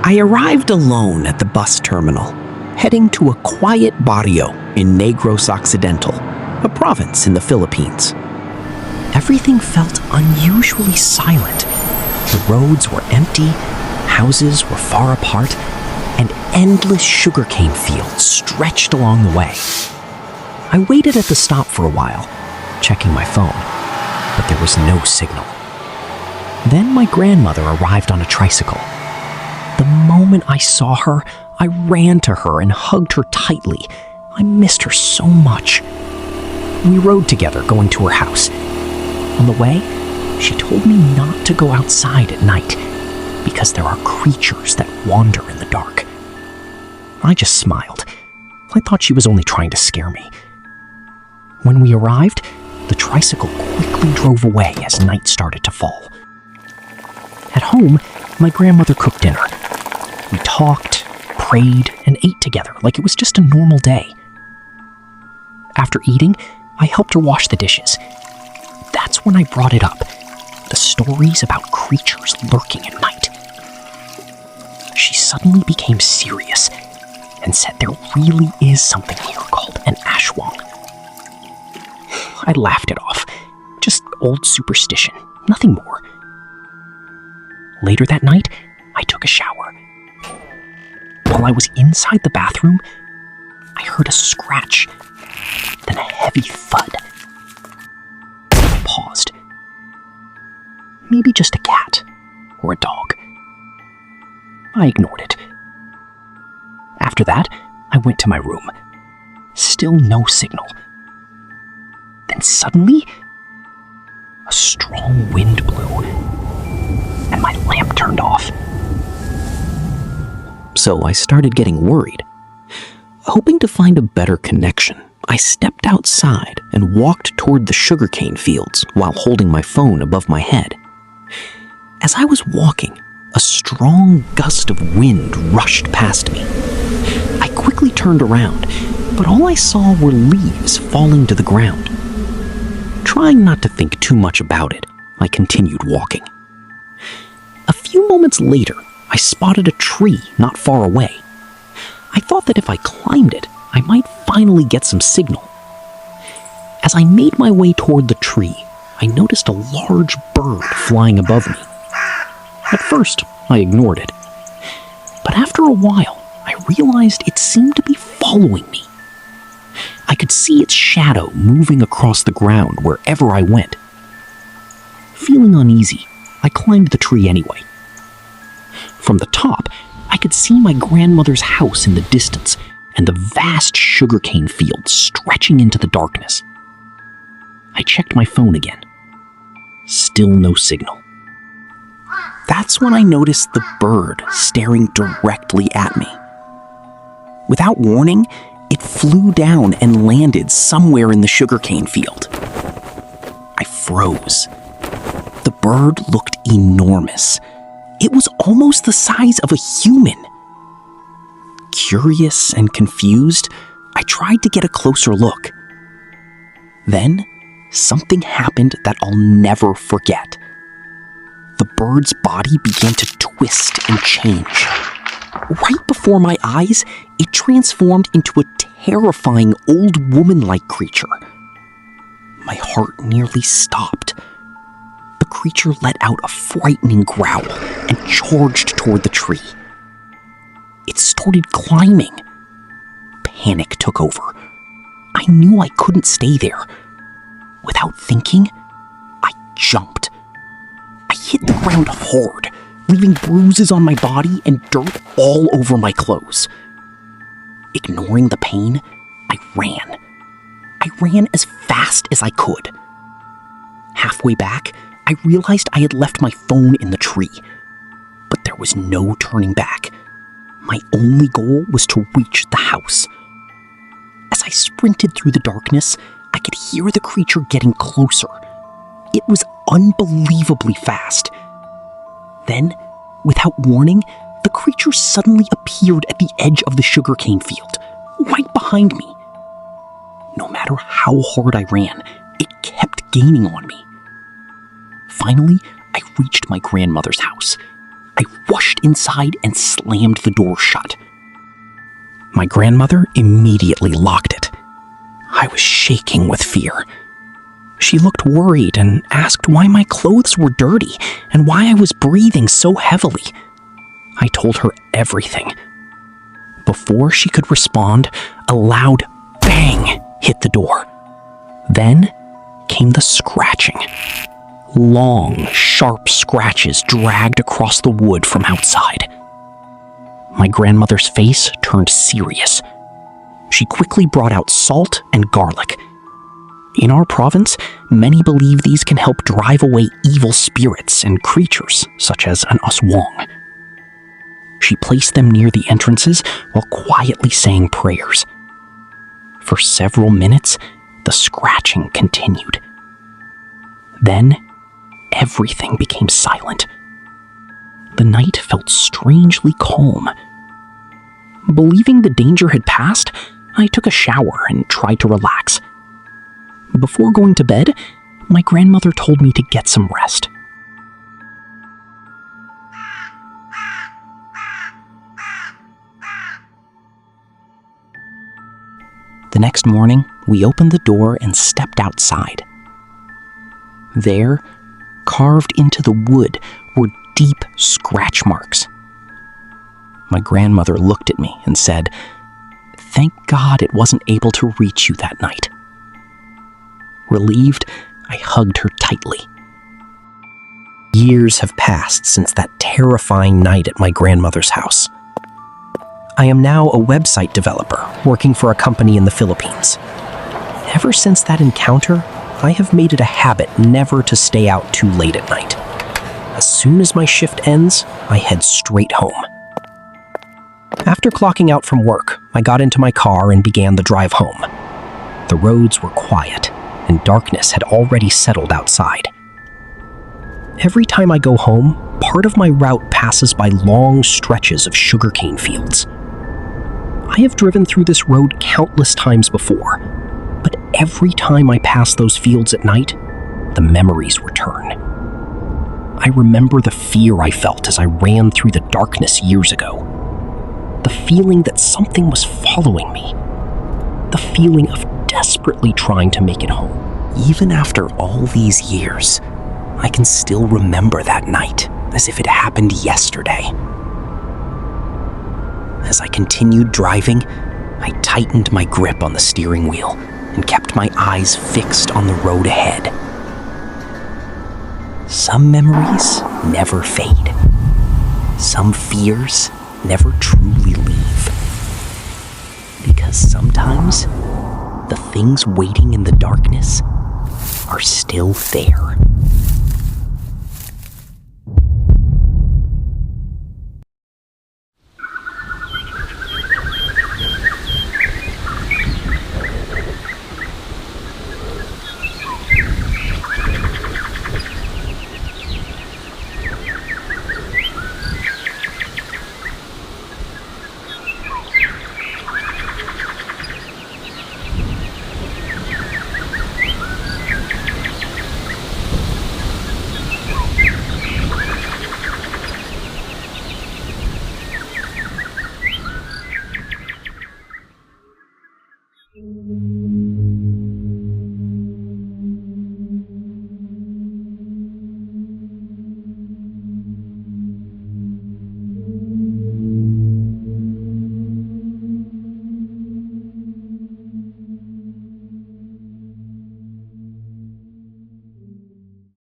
I arrived alone at the bus terminal, heading to a quiet barrio in Negros Occidental, a province in the Philippines. Everything felt unusually silent. The roads were empty, houses were far apart, and endless sugarcane fields stretched along the way. I waited at the stop for a while, checking my phone, but there was no signal. Then my grandmother arrived on a tricycle. The moment I saw her, I ran to her and hugged her tightly. I missed her so much. We rode together, going to her house. On the way, she told me not to go outside at night because there are creatures that wander in the dark. I just smiled. I thought she was only trying to scare me. When we arrived, the tricycle quickly drove away as night started to fall. At home, my grandmother cooked dinner. We talked, prayed, and ate together like it was just a normal day. After eating, I helped her wash the dishes. That's when I brought it up, the stories about creatures lurking at night. She suddenly became serious and said there really is something here called an ashwang. I laughed it off. Just old superstition, nothing more. Later that night, I took a shower. While I was inside the bathroom, I heard a scratch, then a heavy thud. I paused. Maybe just a cat or a dog. I ignored it. After that, I went to my room. Still no signal. Then suddenly, a strong wind blew, and my lamp turned off. So I started getting worried. Hoping to find a better connection, I stepped outside and walked toward the sugarcane fields while holding my phone above my head. As I was walking, a strong gust of wind rushed past me. I quickly turned around, but all I saw were leaves falling to the ground. Trying not to think too much about it, I continued walking. A few moments later, I spotted a tree not far away. I thought that if I climbed it, I might finally get some signal. As I made my way toward the tree, I noticed a large bird flying above me. At first, I ignored it. But after a while, I realized it seemed to be following me. I could see its shadow moving across the ground wherever I went. Feeling uneasy, I climbed the tree anyway. From the top, I could see my grandmother's house in the distance and the vast sugarcane field stretching into the darkness. I checked my phone again. Still no signal. That's when I noticed the bird staring directly at me. Without warning, it flew down and landed somewhere in the sugarcane field. I froze. The bird looked enormous. It was almost the size of a human. Curious and confused, I tried to get a closer look. Then, something happened that I'll never forget. The bird's body began to twist and change. Right before my eyes, it transformed into a terrifying old woman-like creature. My heart nearly stopped. The creature let out a frightening growl and charged toward the tree. It started climbing. Panic took over. I knew I couldn't stay there. Without thinking, I jumped. I hit the ground hard, leaving bruises on my body and dirt all over my clothes. Ignoring the pain, I ran. I ran as fast as I could. Halfway back, I realized I had left my phone in the tree. But there was no turning back. My only goal was to reach the house. As I sprinted through the darkness, I could hear the creature getting closer. It was unbelievably fast. Then, without warning, the creature suddenly appeared at the edge of the sugarcane field, right behind me. No matter how hard I ran, it kept gaining on me. Finally, I reached my grandmother's house. I rushed inside and slammed the door shut. My grandmother immediately locked it. I was shaking with fear. She looked worried and asked why my clothes were dirty and why I was breathing so heavily. I told her everything. Before she could respond, a loud bang hit the door. Then came the scratching. Long, sharp scratches dragged across the wood from outside. My grandmother's face turned serious. She quickly brought out salt and garlic. In our province, many believe these can help drive away evil spirits and creatures, such as an aswang. She placed them near the entrances while quietly saying prayers. For several minutes, the scratching continued. Then, everything became silent. The night felt strangely calm. Believing the danger had passed, I took a shower and tried to relax. Before going to bed, my grandmother told me to get some rest. The next morning, we opened the door and stepped outside. There, carved into the wood, were deep scratch marks. My grandmother looked at me and said, "Thank God it wasn't able to reach you that night." Relieved, I hugged her tightly. Years have passed since that terrifying night at my grandmother's house. I am now a website developer working for a company in the Philippines. Ever since that encounter, I have made it a habit never to stay out too late at night. As soon as my shift ends, I head straight home. After clocking out from work, I got into my car and began the drive home. The roads were quiet, and darkness had already settled outside. Every time I go home, part of my route passes by long stretches of sugarcane fields. I have driven through this road countless times before, but every time I pass those fields at night, the memories return. I remember the fear I felt as I ran through the darkness years ago. The feeling that something was following me. The feeling of desperately trying to make it home. Even after all these years, I can still remember that night as if it happened yesterday. As I continued driving, I tightened my grip on the steering wheel and kept my eyes fixed on the road ahead. Some memories never fade. Some fears never truly leave. Because sometimes the things waiting in the darkness are still there.